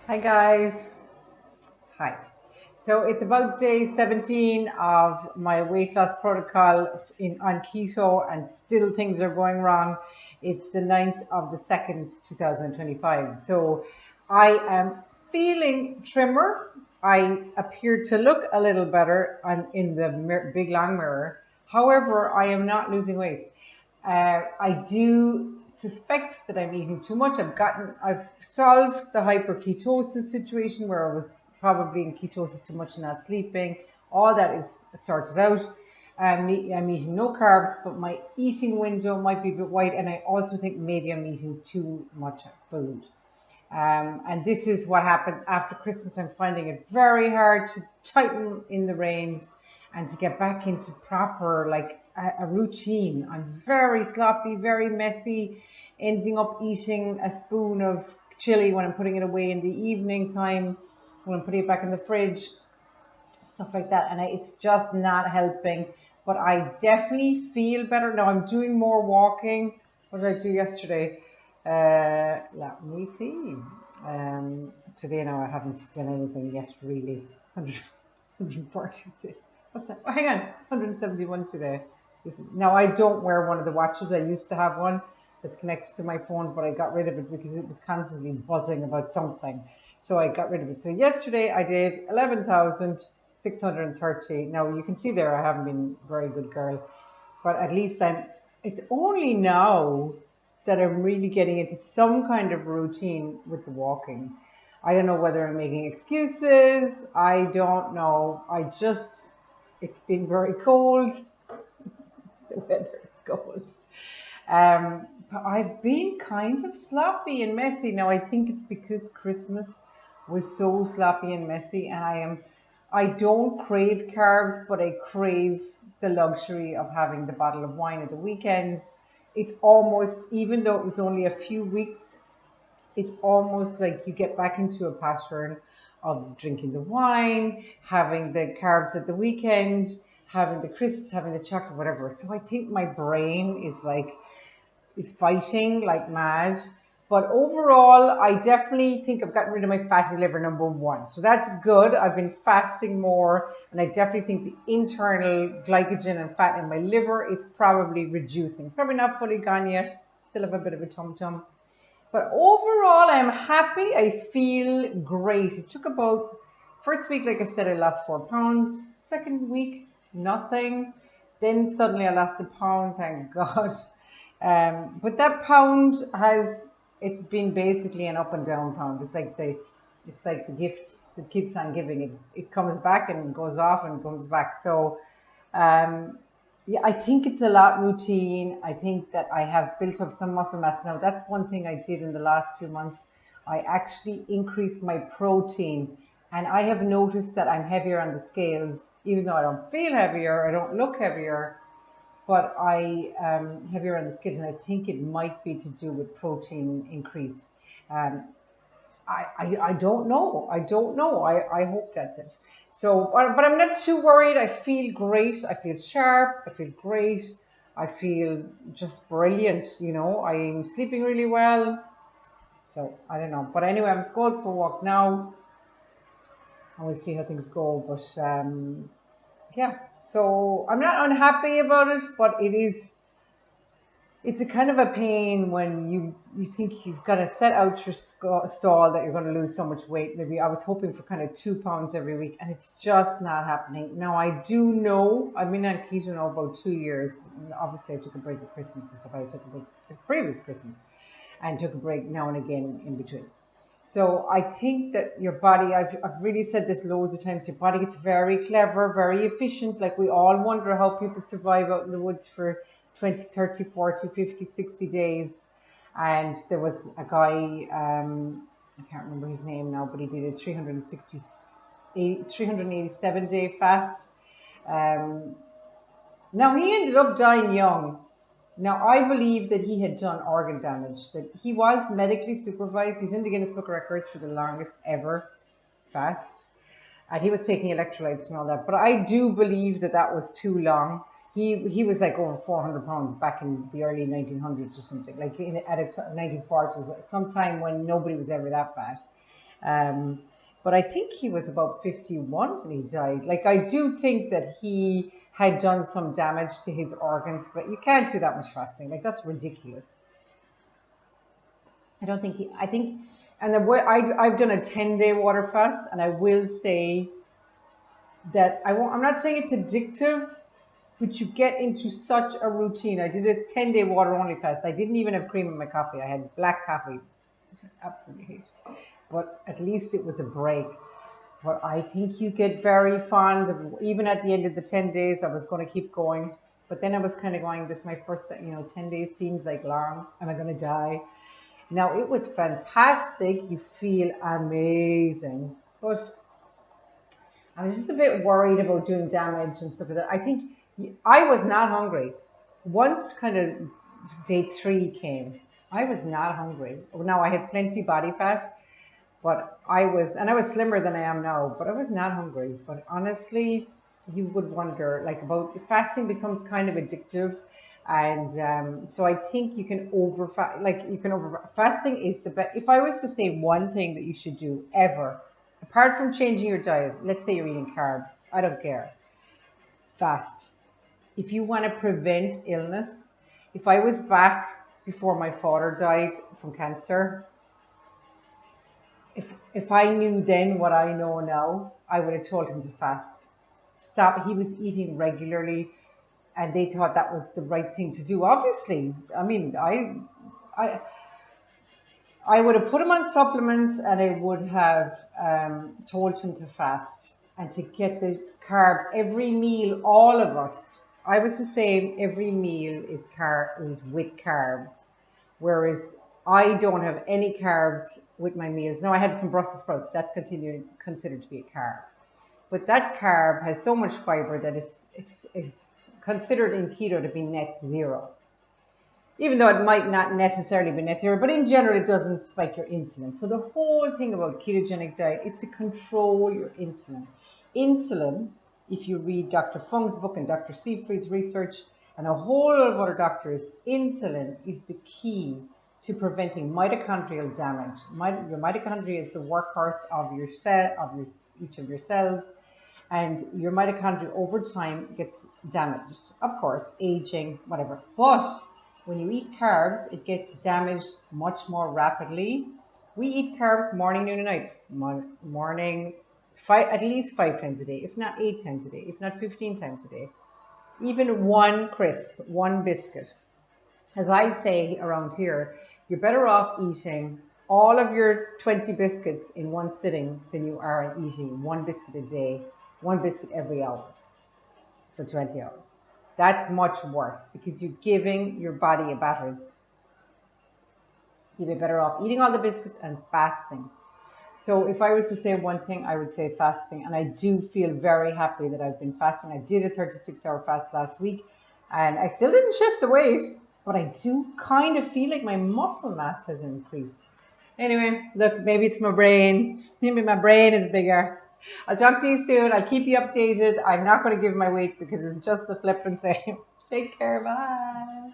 Hi guys. Hi. So it's about day 17 of my weight loss protocol on keto, and still things are going wrong. It's the 9th of the 2nd, 2025. So I am feeling trimmer. I appear to look a little better in the big long mirror. However, I am not losing weight. I do suspect that I'm eating too much. I've solved the hyperketosis situation where I was probably in ketosis too much and not sleeping. All that is sorted out. I'm eating no carbs, but my eating window might be a bit wide, and I also think maybe I'm eating too much food. And this is what happened after Christmas. I'm finding it very hard to tighten in the reins and to get back into proper, like a routine. I'm very sloppy, very messy, ending up eating a spoon of chili when I'm putting it away in the evening time, when I'm putting it back in the fridge, stuff like that. And it's just not helping. But I definitely feel better now. I'm doing more walking. What did I do yesterday? Let me see. Today now I haven't done anything yet really. 140. What's that? Oh, hang on, it's 171 today. Now I don't wear one of the watches. I used to have one that's connected to my phone, but I got rid of it because it was constantly buzzing about something. So I got rid of it. So yesterday I did 11,630. Now you can see there I haven't been a very good girl, but at least it's only now that I'm really getting into some kind of routine with the walking. I don't know whether I'm making excuses. I don't know. It's been very cold. The weather is cold. But I've been kind of sloppy and messy. Now I think it's because Christmas was so sloppy and messy, and I don't crave carbs, but I crave the luxury of having the bottle of wine at the weekends. It's almost, even though it was only a few weeks, it's almost like you get back into a pattern of drinking the wine, having the carbs at the weekend, having the crisps, having the chocolate, whatever. So I think my brain is fighting like mad. But overall, I definitely think I've gotten rid of my fatty liver, number one. So that's good. I've been fasting more, and I definitely think the internal glycogen and fat in my liver is probably reducing. It's probably not fully gone yet. Still have a bit of a tum-tum. But overall, I'm happy. I feel great. It took about, first week, like I said, I lost 4 pounds. Second week, nothing. Then suddenly I lost a pound, thank God. But that pound it's been basically an up and down pound. It's like the gift that keeps on giving. It comes back and goes off and comes back. So, yeah, I think it's a lot routine. I think that I have built up some muscle mass. Now, that's one thing I did in the last few months. I actually increased my protein, and I have noticed that I'm heavier on the scales, even though I don't feel heavier, I don't look heavier, but I am heavier on the scales, and I think it might be to do with protein increase. Um, I don't know. I don't know. I hope that's it. So, but I'm not too worried. I feel great. I feel sharp. I feel great. I feel just brilliant. I'm sleeping really well. So I don't know. But anyway, I'm just going for a walk now, and we'll see how things go. But yeah, so I'm not unhappy about it, but it's a kind of a pain when you think you've got to set out your stall that you're going to lose so much weight. Maybe I was hoping for kind of 2 pounds every week, and it's just not happening. Now I do know I've been on keto now about 2 years. Obviously, I took a break at Christmas and stuff. I took a break the previous Christmas and took a break now and again in between. So I think that your body, I've really said this loads of times, your body gets very clever, very efficient. Like we all wonder how people survive out in the woods for 20, 30, 40, 50, 60 days. And there was a guy, I can't remember his name now, but he did a 387 day fast. Now he ended up dying young. Now, I believe that he had done organ damage, that he was medically supervised. He's in the Guinness Book of Records for the longest ever fast. And he was taking electrolytes and all that. But I do believe that that was too long. He was like over 400 pounds back in the early 1900s or something, like at 1940s, at some time when nobody was ever that bad. Um, but I think he was about 51 when he died. Like, I do think that he had done some damage to his organs, but you can't do that much fasting. Like, that's ridiculous. I don't think he, I think, and I've done a 10-day water fast, and I will say that I'm not saying it's addictive, but you get into such a routine. I did a 10-day water only fast. I didn't even have cream in my coffee. I had black coffee, which I absolutely hate. But at least it was a break. But I think you get very fond of, even at the end of the 10 days, I was going to keep going. But then I was kind of going, this is my first, 10 days seems like long. Am I going to die? Now, it was fantastic. You feel amazing. But I was just a bit worried about doing damage and stuff like that. I think I was not hungry. Once kind of day 3 came, I was not hungry. Now, I had plenty body fat, but and I was slimmer than I am now, but I was not hungry. But honestly, you would wonder, like, about fasting becomes kind of addictive. And so I think you can fasting is the best. If I was to say one thing that you should do ever, apart from changing your diet, let's say you're eating carbs, I don't care, fast. If you want to prevent illness, if I was back before my father died from cancer, if I knew then what I know now, I would have told him to fast. Stop. He was eating regularly, and they thought that was the right thing to do. Obviously, I mean, I, I would have put him on supplements, and I would have told him to fast and to get the carbs every meal. All of us, I was the same. Every meal is with carbs, whereas I don't have any carbs with my meals. Now I had some Brussels sprouts. That's considered to be a carb, but that carb has so much fiber that it's considered in keto to be net zero, even though it might not necessarily be net zero, but in general, it doesn't spike your insulin. So the whole thing about ketogenic diet is to control your insulin. Insulin, if you read Dr. Fung's book and Dr. Seyfried's research and a whole lot of other doctors, insulin is the key to preventing mitochondrial damage. Your mitochondria is the workhorse of your cell, each of your cells, and your mitochondria over time gets damaged. Of course, aging, whatever. But when you eat carbs, it gets damaged much more rapidly. We eat carbs morning, noon, and night. Morning, at least 5 times a day, if not 8 times a day, if not 15 times a day. Even one crisp, one biscuit. As I say around here, you're better off eating all of your 20 biscuits in one sitting than you are eating one biscuit a day, one biscuit every hour for 20 hours. That's much worse because you're giving your body a battery. You'd be better off eating all the biscuits and fasting. So if I was to say one thing, I would say fasting. And I do feel very happy that I've been fasting. I did a 36-hour fast last week and I still didn't shift the weight, but I do kind of feel like my muscle mass has increased. Anyway, look, maybe it's my brain. Maybe my brain is bigger. I'll talk to you soon. I'll keep you updated. I'm not going to give my weight because it's just the flip and say, take care. Bye.